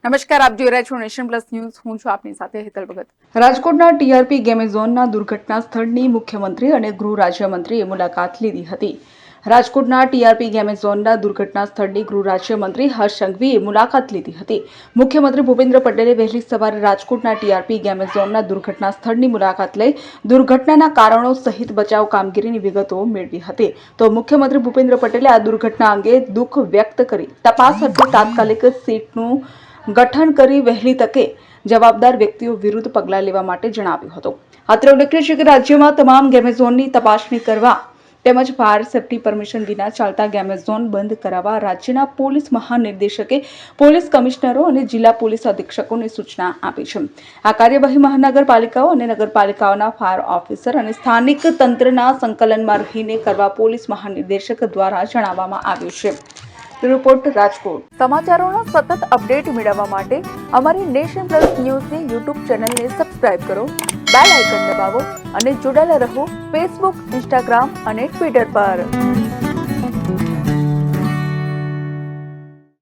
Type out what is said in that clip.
નમસ્કાર, આપ જોઈ રહ્યા છો નેશન પ્લસ ન્યૂઝ. હું છું આપની સાથે હેતલ ભગત. રાજકોટના ટીઆરપી ગેમ ઝોનના દુર્ઘટના સ્થળની મુખ્યમંત્રી અને ગૃહ રાજ્યમંત્રીએ મુલાકાત લીધી હતી. રાજકોટના ટીઆરપી ગેમ ઝોનના દુર્ઘટના સ્થળની ગૃહ રાજ્યમંત્રી હર્ષ સંઘવીએ મુલાકાત લીધી હતી. મુખ્યમંત્રી ભૂપેન્દ્ર પટેલે વહેલી સવારે રાજકોટના ટીઆરપી ગેમ ઝોનના દુર્ઘટના સ્થળની મુલાકાત લઈ દુર્ઘટનાના કારણો સહિત બચાવ કામગીરીની વિગતો મેળવી હતી. તો મુખ્યમંત્રી ભૂપેન્દ્ર પટેલે આ દુર્ઘટના અંગે દુઃખ વ્યક્ત કરી તપાસ અર્થે તાત્કાલિક સીટનું ગઠન કરી વહેલી તકે જવાબદાર વ્યક્તિઓ વિરુદ્ધ પગલાં લેવા માટે જણાવ્યું હતું. અત્રે ઉલ્લેખનીય છે કે રાજ્યમાં તમામ ગેમ ઝોનની તપાસણી કરવા તેમજ ફાયર સેફટી પરમિશન વિના ચાલતા ગેમ ઝોન બંધ કરાવવા રાજ્યના પોલીસ મહાનિર્દેશકે પોલીસ કમિશનરો અને જિલ્લા પોલીસ અધિક્ષકોને સૂચના આપી છે. આ કાર્યવાહી મહાનગરપાલિકાઓ અને નગરપાલિકાઓના ફાયર ઓફિસર અને સ્થાનિક તંત્રના સંકલનમાં રહીને કરવા પોલીસ મહાનિર્દેશક દ્વારા જણાવવામાં આવ્યું છે. રિપોર્ટ રાજકોટ. સમાચારોના સતત અપડેટ મેળવવા માટે અમારી નેશન પ્લસ ન્યૂઝની યુટ્યુબ ચેનલને સબસ્ક્રાઇબ કરો, બેલ આઇકન દબાવો અને જોડાયેલા રહો ફેસબુક, ઇન્સ્ટાગ્રામ અને ટ્વિટર પર.